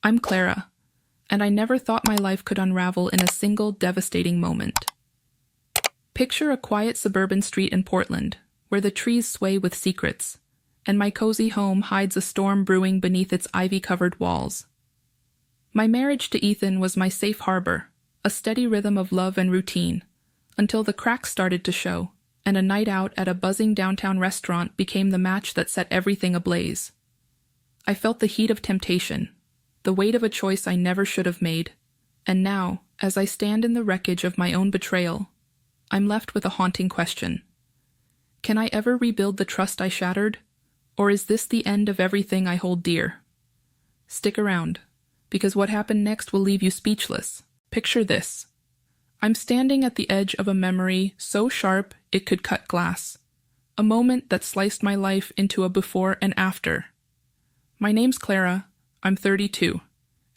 I'm Clara, and I never thought my life could unravel in a single devastating moment. Picture a quiet suburban street in Portland, where the trees sway with secrets, and my cozy home hides a storm brewing beneath its ivy-covered walls. My marriage to Ethan was my safe harbor, a steady rhythm of love and routine, until the cracks started to show, and a night out at a buzzing downtown restaurant became the match that set everything ablaze. I felt the heat of temptation, the weight of a choice I never should have made, and now, as I stand in the wreckage of my own betrayal, I'm left with a haunting question. Can I ever rebuild the trust I shattered? Or is this the end of everything I hold dear? Stick around, because what happened next will leave you speechless. Picture this. I'm standing at the edge of a memory so sharp it could cut glass. A moment that sliced my life into a before and after. My name's Clara, I'm 32,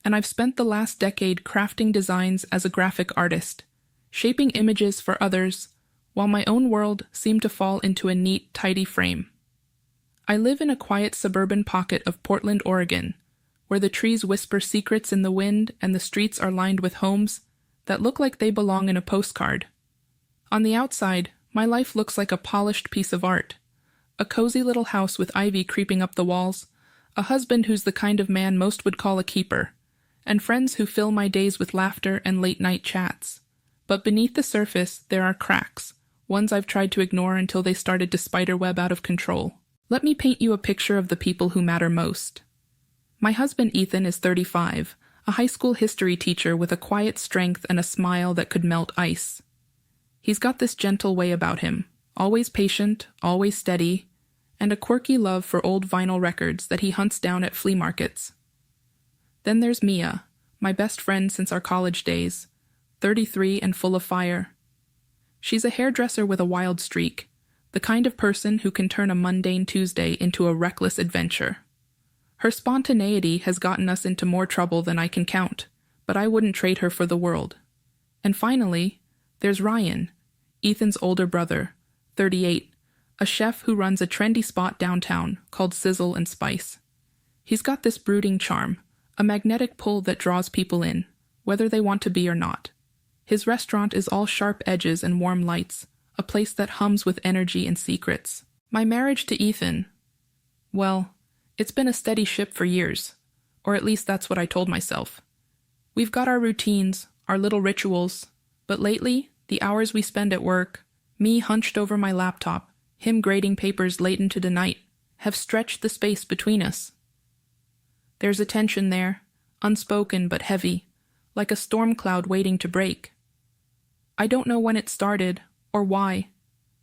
and I've spent the last decade crafting designs as a graphic artist, shaping images for others, while my own world seemed to fall into a neat, tidy frame. I live in a quiet suburban pocket of Portland, Oregon, where the trees whisper secrets in the wind and the streets are lined with homes that look like they belong in a postcard. On the outside, my life looks like a polished piece of art. A cozy little house with ivy creeping up the walls, a husband who's the kind of man most would call a keeper, and friends who fill my days with laughter and late-night chats. But beneath the surface, there are cracks, ones I've tried to ignore until they started to spiderweb out of control. Let me paint you a picture of the people who matter most. My husband Ethan is 35, a high school history teacher with a quiet strength and a smile that could melt ice. He's got this gentle way about him, always patient, always steady, and a quirky love for old vinyl records that he hunts down at flea markets. Then there's Mia, my best friend since our college days, 33 and full of fire. She's a hairdresser with a wild streak, the kind of person who can turn a mundane Tuesday into a reckless adventure. Her spontaneity has gotten us into more trouble than I can count, but I wouldn't trade her for the world. And finally, there's Ryan, Ethan's older brother, 38, a chef who runs a trendy spot downtown called Sizzle and Spice. He's got this brooding charm, a magnetic pull that draws people in, whether they want to be or not. His restaurant is all sharp edges and warm lights, a place that hums with energy and secrets. My marriage to Ethan, well, it's been a steady ship for years, or at least that's what I told myself. We've got our routines, our little rituals, but lately, the hours we spend at work, me hunched over my laptop, him grading papers late into the night, have stretched the space between us. There's a tension there, unspoken but heavy, like a storm cloud waiting to break. I don't know when it started, or why,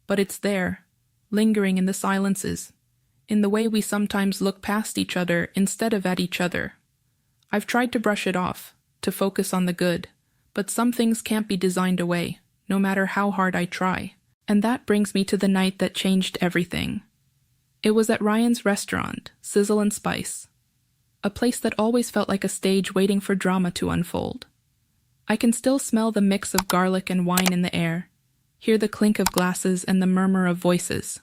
but it's there, lingering in the silences, in the way we sometimes look past each other instead of at each other. I've tried to brush it off, to focus on the good, but some things can't be designed away, no matter how hard I try. And that brings me to the night that changed everything. It was at Ryan's restaurant, Sizzle and Spice, a place that always felt like a stage waiting for drama to unfold. I can still smell the mix of garlic and wine in the air, hear the clink of glasses and the murmur of voices.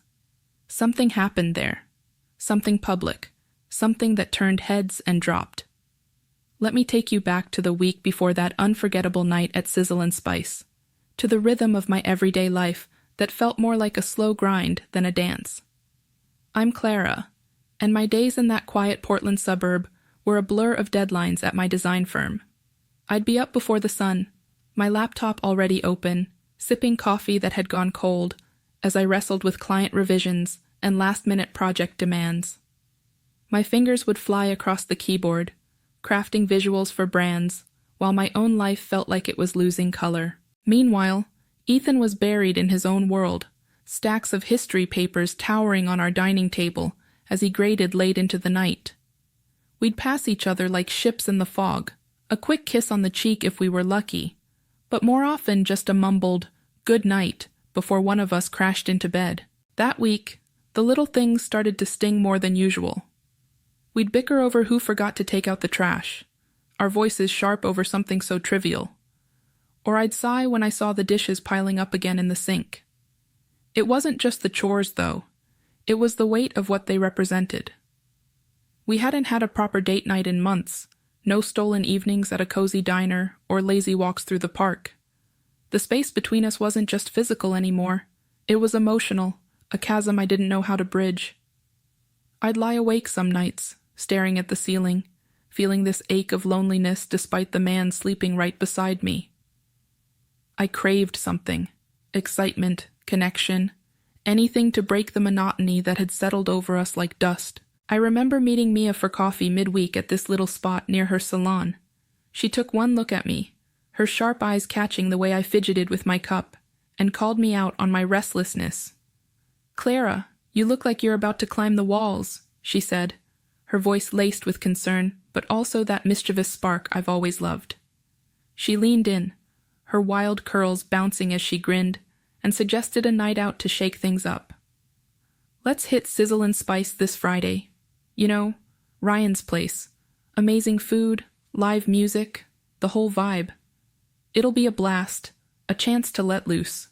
Something happened there. Something public. Something that turned heads and dropped. Let me take you back to the week before that unforgettable night at Sizzle and Spice, to the rhythm of my everyday life that felt more like a slow grind than a dance. I'm Clara, and my days in that quiet Portland suburb were a blur of deadlines at my design firm. I'd be up before the sun, my laptop already open, sipping coffee that had gone cold as I wrestled with client revisions and last-minute project demands. My fingers would fly across the keyboard, crafting visuals for brands, while my own life felt like it was losing color. Meanwhile, Ethan was buried in his own world, stacks of history papers towering on our dining table as he graded late into the night. We'd pass each other like ships in the fog, a quick kiss on the cheek if we were lucky, but more often just a mumbled, "good night," before one of us crashed into bed. That week, the little things started to sting more than usual. We'd bicker over who forgot to take out the trash, our voices sharp over something so trivial. Or I'd sigh when I saw the dishes piling up again in the sink. It wasn't just the chores, though. It was the weight of what they represented. We hadn't had a proper date night in months, No stolen evenings at a cozy diner or lazy walks through the park. The space between us wasn't just physical anymore. It was emotional, a chasm I didn't know how to bridge. I'd lie awake some nights, staring at the ceiling, feeling this ache of loneliness despite the man sleeping right beside me. I craved something. Excitement, connection, anything to break the monotony that had settled over us like dust. I remember meeting Mia for coffee midweek at this little spot near her salon. She took one look at me, her sharp eyes catching the way I fidgeted with my cup, and called me out on my restlessness. "Clara, you look like you're about to climb the walls," she said, her voice laced with concern, but also that mischievous spark I've always loved. She leaned in, her wild curls bouncing as she grinned, and suggested a night out to shake things up. "Let's hit Sizzle and Spice this Friday. You know, Ryan's place. Amazing food, live music, the whole vibe. It'll be a blast, a chance to let loose."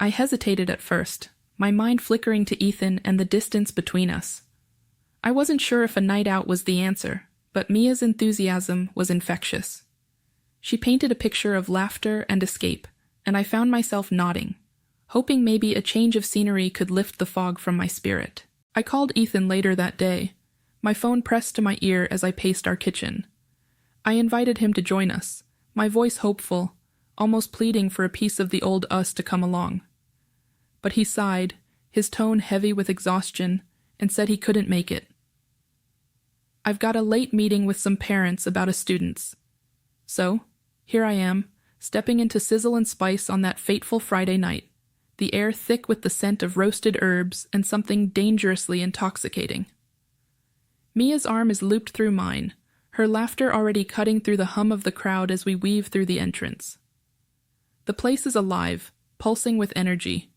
I hesitated at first, my mind flickering to Ethan and the distance between us. I wasn't sure if a night out was the answer, but Mia's enthusiasm was infectious. She painted a picture of laughter and escape, and I found myself nodding, hoping maybe a change of scenery could lift the fog from my spirit. I called Ethan later that day, my phone pressed to my ear as I paced our kitchen. I invited him to join us, my voice hopeful, almost pleading for a piece of the old us to come along. But he sighed, his tone heavy with exhaustion, and said he couldn't make it. "I've got a late meeting with some parents about a student's." So, here I am, stepping into Sizzle and Spice on that fateful Friday night, the air thick with the scent of roasted herbs and something dangerously intoxicating. Mia's arm is looped through mine, her laughter already cutting through the hum of the crowd as we weave through the entrance. The place is alive, pulsing with energy,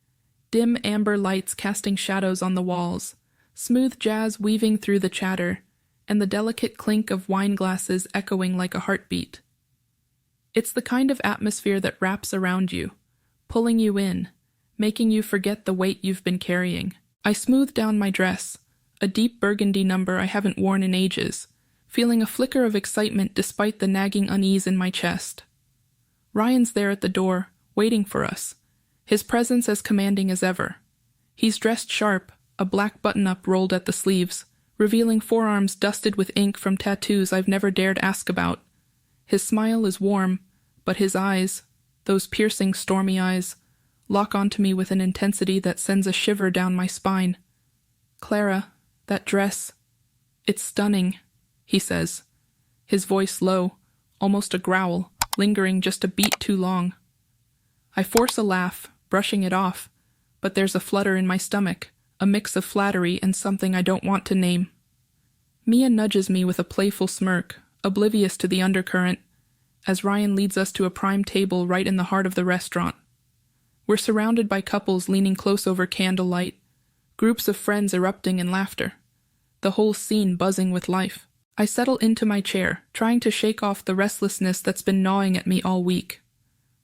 dim amber lights casting shadows on the walls, smooth jazz weaving through the chatter, and the delicate clink of wine glasses echoing like a heartbeat. It's the kind of atmosphere that wraps around you, pulling you in, making you forget the weight you've been carrying. I smoothed down my dress, a deep burgundy number I haven't worn in ages, feeling a flicker of excitement despite the nagging unease in my chest. Ryan's there at the door, waiting for us, his presence as commanding as ever. He's dressed sharp, a black button-up rolled at the sleeves, revealing forearms dusted with ink from tattoos I've never dared ask about. His smile is warm, but his eyes, those piercing, stormy eyes, lock onto me with an intensity that sends a shiver down my spine. "Clara, that dress, it's stunning," he says, his voice low, almost a growl, lingering just a beat too long. I force a laugh, brushing it off, but there's a flutter in my stomach, a mix of flattery and something I don't want to name. Mia nudges me with a playful smirk, oblivious to the undercurrent, as Ryan leads us to a prime table right in the heart of the restaurant. We're surrounded by couples leaning close over candlelight, groups of friends erupting in laughter, the whole scene buzzing with life. I settle into my chair, trying to shake off the restlessness that's been gnawing at me all week.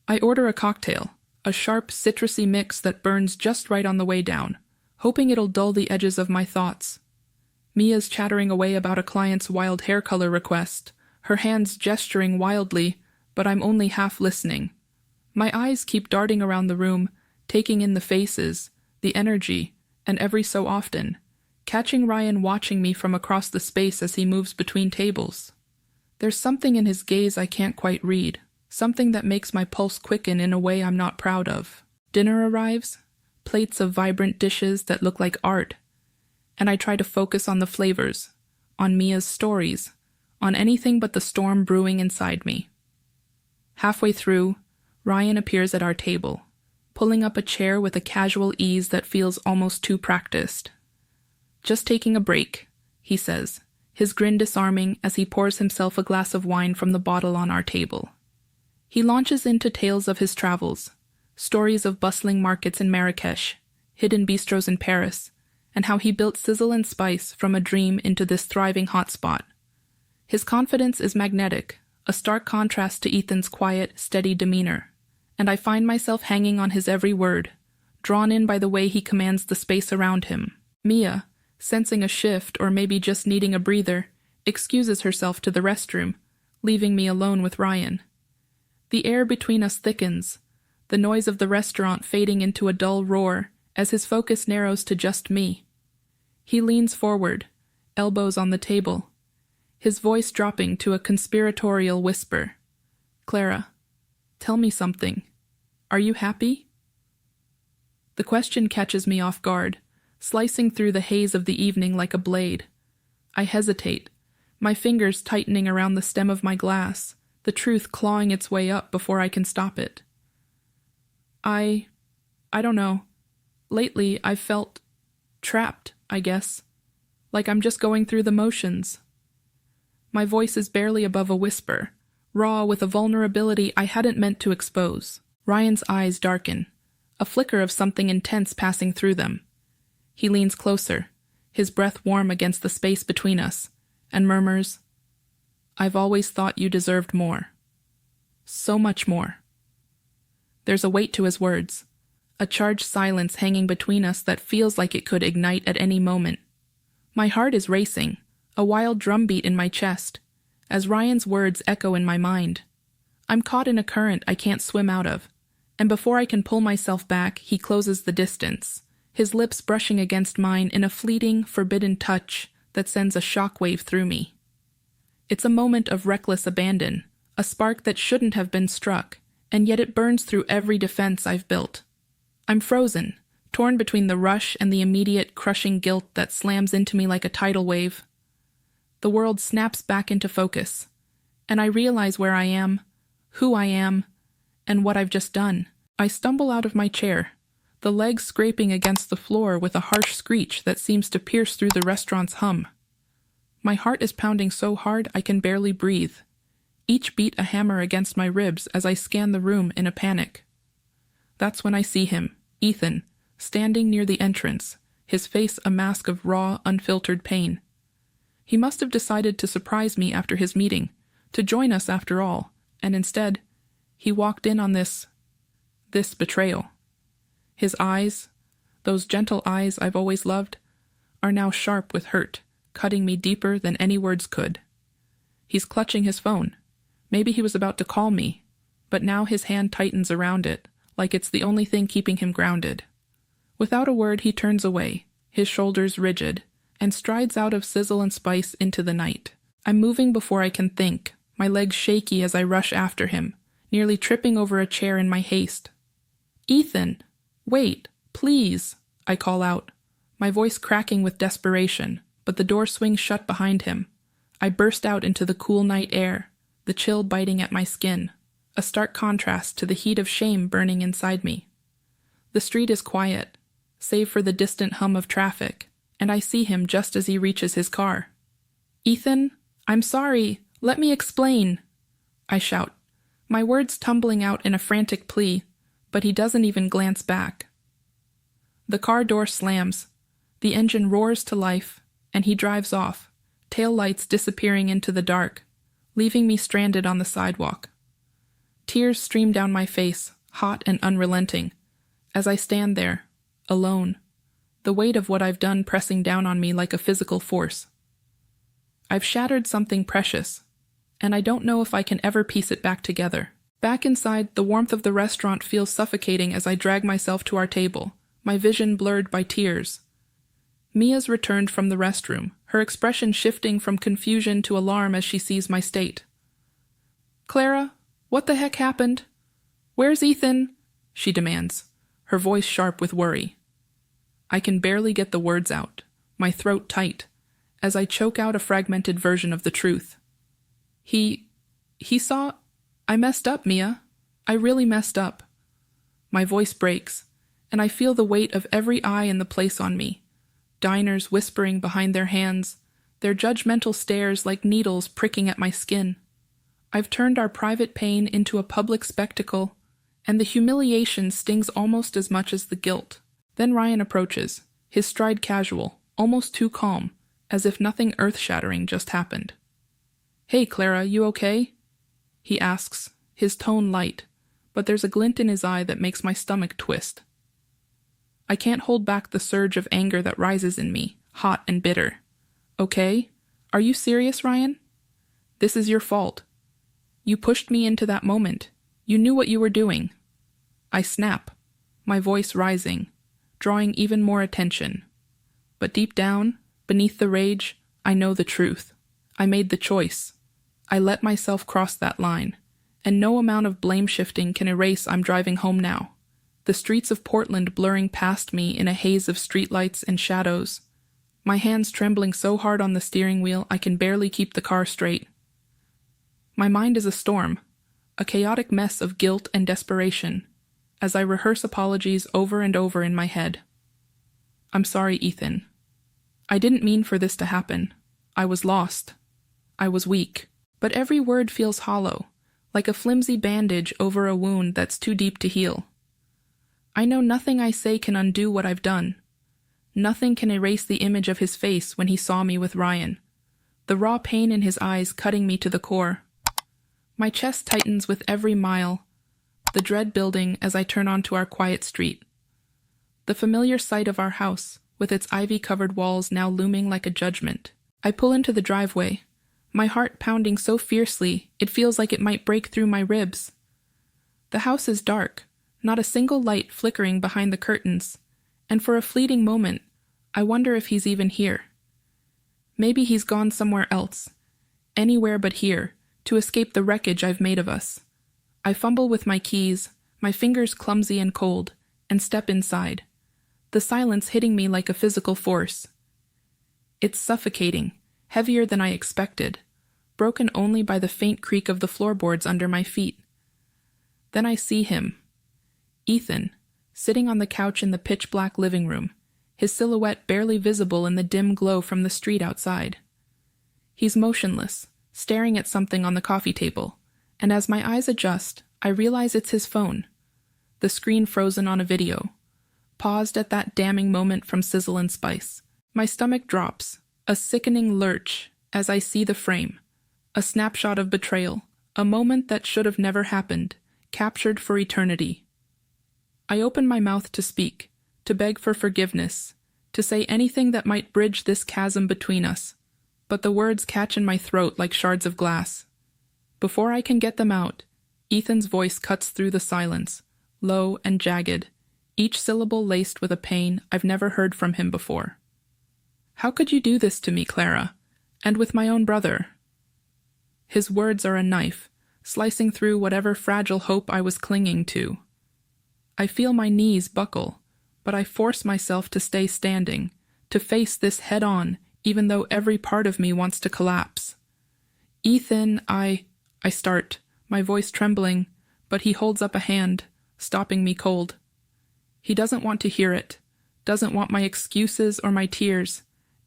I order a cocktail, a sharp, citrusy mix that burns just right on the way down, hoping it'll dull the edges of my thoughts. Mia's chattering away about a client's wild hair color request, her hands gesturing wildly, but I'm only half listening. My eyes keep darting around the room, taking in the faces, the energy, and every so often, catching Ryan watching me from across the space as he moves between tables. There's something in his gaze I can't quite read, something that makes my pulse quicken in a way I'm not proud of. Dinner arrives, plates of vibrant dishes that look like art, and I try to focus on the flavors, on Mia's stories, on anything but the storm brewing inside me. Halfway through, Ryan appears at our table, pulling up a chair with a casual ease that feels almost too practiced. "Just taking a break," he says, his grin disarming as he pours himself a glass of wine from the bottle on our table. He launches into tales of his travels, stories of bustling markets in Marrakesh, hidden bistros in Paris, and how he built Sizzle and Spice from a dream into this thriving hotspot. His confidence is magnetic, a stark contrast to Ethan's quiet, steady demeanor, and I find myself hanging on his every word, drawn in by the way he commands the space around him. Mia, sensing a shift or maybe just needing a breather, excuses herself to the restroom, leaving me alone with Ryan. The air between us thickens, the noise of the restaurant fading into a dull roar as his focus narrows to just me. He leans forward, elbows on the table, his voice dropping to a conspiratorial whisper. "Clara, tell me something. Are you happy?" The question catches me off guard, slicing through the haze of the evening like a blade. I hesitate, my fingers tightening around the stem of my glass, the truth clawing its way up before I can stop it. I don't know. Lately, I've felt trapped, I guess. Like I'm just going through the motions. My voice is barely above a whisper, raw with a vulnerability I hadn't meant to expose. Ryan's eyes darken, a flicker of something intense passing through them. He leans closer, his breath warm against the space between us, and murmurs, "I've always thought you deserved more. So much more." There's a weight to his words, a charged silence hanging between us that feels like it could ignite at any moment. My heart is racing, a wild drumbeat in my chest, as Ryan's words echo in my mind. I'm caught in a current I can't swim out of, and before I can pull myself back, he closes the distance, his lips brushing against mine in a fleeting, forbidden touch that sends a shockwave through me. It's a moment of reckless abandon, a spark that shouldn't have been struck, and yet it burns through every defense I've built. I'm frozen, torn between the rush and the immediate, crushing guilt that slams into me like a tidal wave. The world snaps back into focus, and I realize where I am, who I am, and what I've just done. I stumble out of my chair, the legs scraping against the floor with a harsh screech that seems to pierce through the restaurant's hum. My heart is pounding so hard I can barely breathe, each beat a hammer against my ribs as I scan the room in a panic. That's when I see him, Ethan, standing near the entrance, his face a mask of raw, unfiltered pain. He must have decided to surprise me after his meeting, to join us after all, and instead, he walked in on this betrayal. His eyes, those gentle eyes I've always loved, are now sharp with hurt, cutting me deeper than any words could. He's clutching his phone. Maybe he was about to call me, but now his hand tightens around it, like it's the only thing keeping him grounded. Without a word, he turns away, his shoulders rigid, and strides out of sizzle and spice into the night. I'm moving before I can think, my legs shaky as I rush after him, nearly tripping over a chair in my haste. "Ethan! Wait, please!" I call out, my voice cracking with desperation, but the door swings shut behind him. I burst out into the cool night air, the chill biting at my skin, a stark contrast to the heat of shame burning inside me. The street is quiet, save for the distant hum of traffic, and I see him just as he reaches his car. "Ethan, I'm sorry, let me explain," I shout, my words tumbling out in a frantic plea, but he doesn't even glance back. The car door slams, the engine roars to life, and he drives off, taillights disappearing into the dark, leaving me stranded on the sidewalk. Tears stream down my face, hot and unrelenting, as I stand there, alone, the weight of what I've done pressing down on me like a physical force. I've shattered something precious, and I don't know if I can ever piece it back together. Back inside, the warmth of the restaurant feels suffocating as I drag myself to our table, my vision blurred by tears. Mia's returned from the restroom, her expression shifting from confusion to alarm as she sees my state. "Clara, what the heck happened? Where's Ethan?" she demands, her voice sharp with worry. I can barely get the words out, my throat tight, as I choke out a fragmented version of the truth. He saw... I messed up, Mia. I really messed up. My voice breaks, and I feel the weight of every eye in the place on me. Diners whispering behind their hands, their judgmental stares like needles pricking at my skin. I've turned our private pain into a public spectacle, and the humiliation stings almost as much as the guilt. Then Ryan approaches, his stride casual, almost too calm, as if nothing earth-shattering just happened. "Hey, Clara, you okay?" he asks, his tone light, but there's a glint in his eye that makes my stomach twist. I can't hold back the surge of anger that rises in me, hot and bitter. "Okay? Are you serious, Ryan? This is your fault. You pushed me into that moment. You knew what you were doing. I snap, my voice rising, drawing even more attention. But deep down, beneath the rage, I know the truth. I made the choice. I let myself cross that line, and no amount of blame shifting can erase I'm driving home now. The streets of Portland blurring past me in a haze of streetlights and shadows. My hands trembling so hard on the steering wheel I can barely keep the car straight. My mind is a storm, a chaotic mess of guilt and desperation, as I rehearse apologies over and over in my head. I'm sorry, Ethan. I didn't mean for this to happen. I was lost. I was weak. But every word feels hollow, like a flimsy bandage over a wound that's too deep to heal. I know nothing I say can undo what I've done. Nothing can erase the image of his face when he saw me with Ryan, the raw pain in his eyes cutting me to the core. My chest tightens with every mile, the dread building as I turn onto our quiet street. The familiar sight of our house, with its ivy-covered walls now looming like a judgment. I pull into the driveway, my heart pounding so fiercely it feels like it might break through my ribs. The house is dark, not a single light flickering behind the curtains, and for a fleeting moment, I wonder if he's even here. Maybe he's gone somewhere else, anywhere but here, to escape the wreckage I've made of us. I fumble with my keys, my fingers clumsy and cold, and step inside, the silence hitting me like a physical force. It's suffocating, heavier than I expected, broken only by the faint creak of the floorboards under my feet. Then I see him, Ethan, sitting on the couch in the pitch-black living room, his silhouette barely visible in the dim glow from the street outside. He's motionless, staring at something on the coffee table, and as my eyes adjust, I realize it's his phone, the screen frozen on a video, paused at that damning moment from Sizzle and Spice. My stomach drops, a sickening lurch, as I see the frame, a snapshot of betrayal, a moment that should have never happened, captured for eternity. I open my mouth to speak, to beg for forgiveness, to say anything that might bridge this chasm between us, but the words catch in my throat like shards of glass. Before I can get them out, Ethan's voice cuts through the silence, low and jagged, each syllable laced with a pain I've never heard from him before. How could you do this to me, Clara, and with my own brother? His words are a knife, slicing through whatever fragile hope I was clinging to. I feel my knees buckle, but I force myself to stay standing, to face this head-on, even though every part of me wants to collapse. Ethan, I start, my voice trembling, but he holds up a hand, stopping me cold. He doesn't want to hear it, doesn't want my excuses or my tears,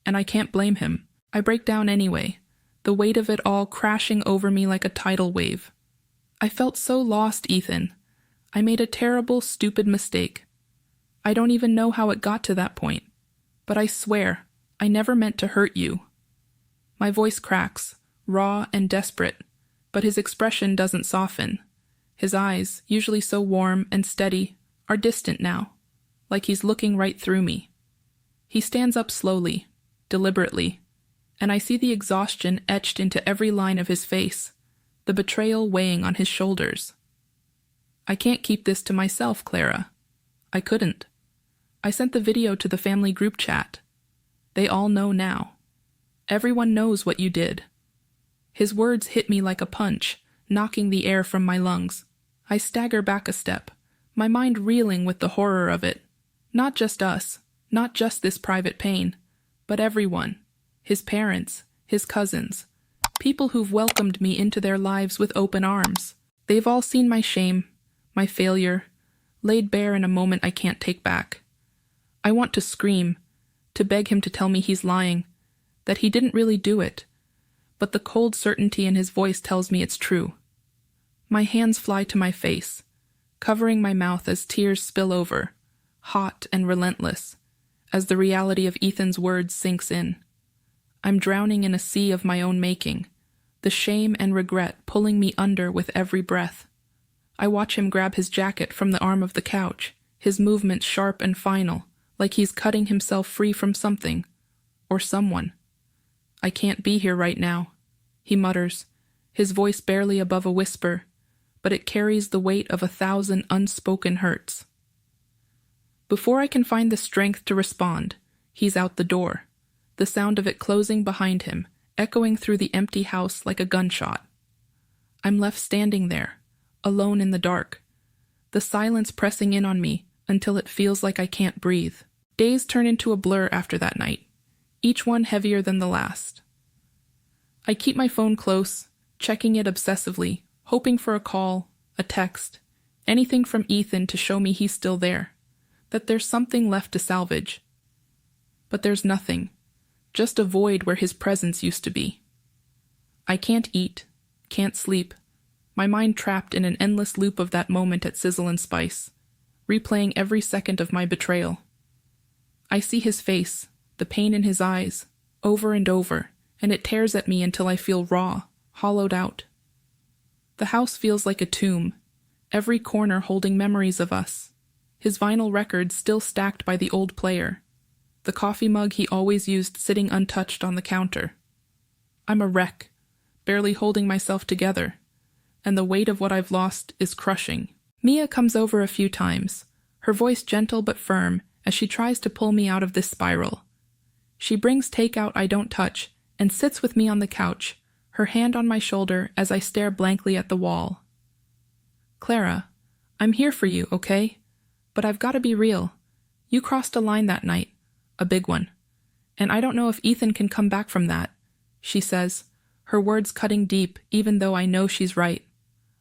and I can't blame him. I break down anyway, the weight of it all crashing over me like a tidal wave. I felt so lost, Ethan. I made a terrible, stupid mistake. I don't even know how it got to that point, but I swear, I never meant to hurt you. My voice cracks, raw and desperate, but his expression doesn't soften. His eyes, usually so warm and steady, are distant now, like he's looking right through me. He stands up slowly, deliberately, and I see the exhaustion etched into every line of his face, the betrayal weighing on his shoulders. I can't keep this to myself, Clara. I couldn't. I sent the video to the family group chat. They all know now. Everyone knows what you did. His words hit me like a punch, knocking the air from my lungs. I stagger back a step, my mind reeling with the horror of it. Not just us, not just this private pain, but everyone. His parents, his cousins, people who've welcomed me into their lives with open arms. They've all seen my shame, my failure, laid bare in a moment I can't take back. I want to scream, to beg him to tell me he's lying, that he didn't really do it, but the cold certainty in his voice tells me it's true. My hands fly to my face, covering my mouth as tears spill over, hot and relentless, as the reality of Ethan's words sinks in. I'm drowning in a sea of my own making, the shame and regret pulling me under with every breath. I watch him grab his jacket from the arm of the couch, his movements sharp and final, like he's cutting himself free from something, or someone. I can't be here right now, he mutters, his voice barely above a whisper, but it carries the weight of 1,000 unspoken hurts. Before I can find the strength to respond, he's out the door, the sound of it closing behind him, echoing through the empty house like a gunshot. I'm left standing there, alone in the dark, the silence pressing in on me until it feels like I can't breathe. Days turn into a blur after that night, each one heavier than the last. I keep my phone close, checking it obsessively, hoping for a call, a text, anything from Ethan to show me he's still there, that there's something left to salvage. But there's nothing, just a void where his presence used to be. I can't eat, can't sleep, my mind trapped in an endless loop of that moment at Sizzle and Spice, replaying every second of my betrayal. I see his face, the pain in his eyes, over and over, and it tears at me until I feel raw, hollowed out. The house feels like a tomb, every corner holding memories of us, his vinyl records still stacked by the old player, the coffee mug he always used sitting untouched on the counter. I'm a wreck, barely holding myself together, and the weight of what I've lost is crushing. Mia comes over a few times, her voice gentle but firm as she tries to pull me out of this spiral. She brings takeout I don't touch and sits with me on the couch, her hand on my shoulder as I stare blankly at the wall. Clara, I'm here for you, okay? But I've got to be real. You crossed a line that night, a big one. And I don't know if Ethan can come back from that, she says, her words cutting deep even though I know she's right.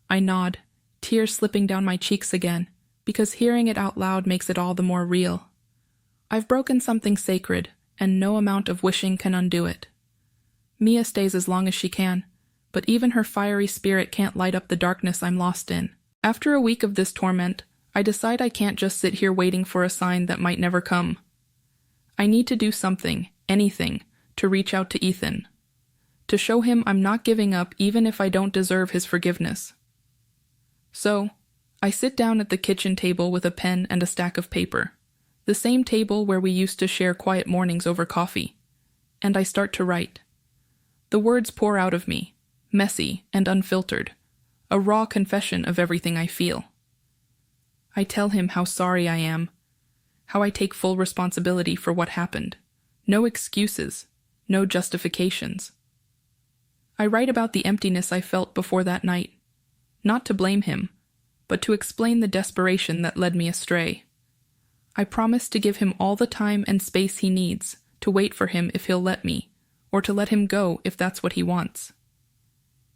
I nod, tears slipping down my cheeks again, because hearing it out loud makes it all the more real. I've broken something sacred, and no amount of wishing can undo it. Mia stays as long as she can, but even her fiery spirit can't light up the darkness I'm lost in. After a week of this torment, I decide I can't just sit here waiting for a sign that might never come. I need to do something, anything, to reach out to Ethan. To show him I'm not giving up even if I don't deserve his forgiveness. So, I sit down at the kitchen table with a pen and a stack of paper, the same table where we used to share quiet mornings over coffee, and I start to write. The words pour out of me, messy and unfiltered, a raw confession of everything I feel. I tell him how sorry I am, how I take full responsibility for what happened. No excuses, no justifications. I write about the emptiness I felt before that night, not to blame him, but to explain the desperation that led me astray. I promise to give him all the time and space he needs, to wait for him if he'll let me, or to let him go if that's what he wants.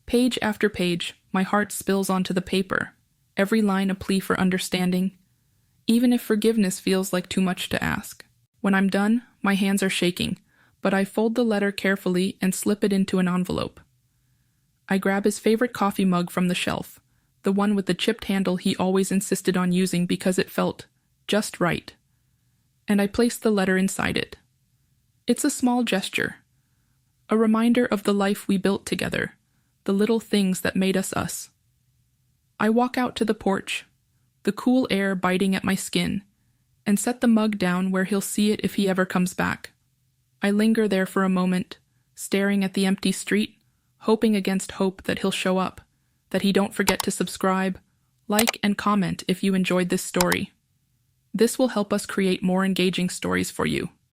Page after page, my heart spills onto the paper, every line a plea for understanding, even if forgiveness feels like too much to ask. When I'm done, my hands are shaking, but I fold the letter carefully and slip it into an envelope. I grab his favorite coffee mug from the shelf, the one with the chipped handle he always insisted on using because it felt just right, and I place the letter inside it. It's a small gesture, a reminder of the life we built together, the little things that made us us. I walk out to the porch, the cool air biting at my skin, and set the mug down where he'll see it if he ever comes back. I linger there for a moment, staring at the empty street, hoping against hope that he'll show up, that he don't forget to subscribe, like, and comment if you enjoyed this story. This will help us create more engaging stories for you.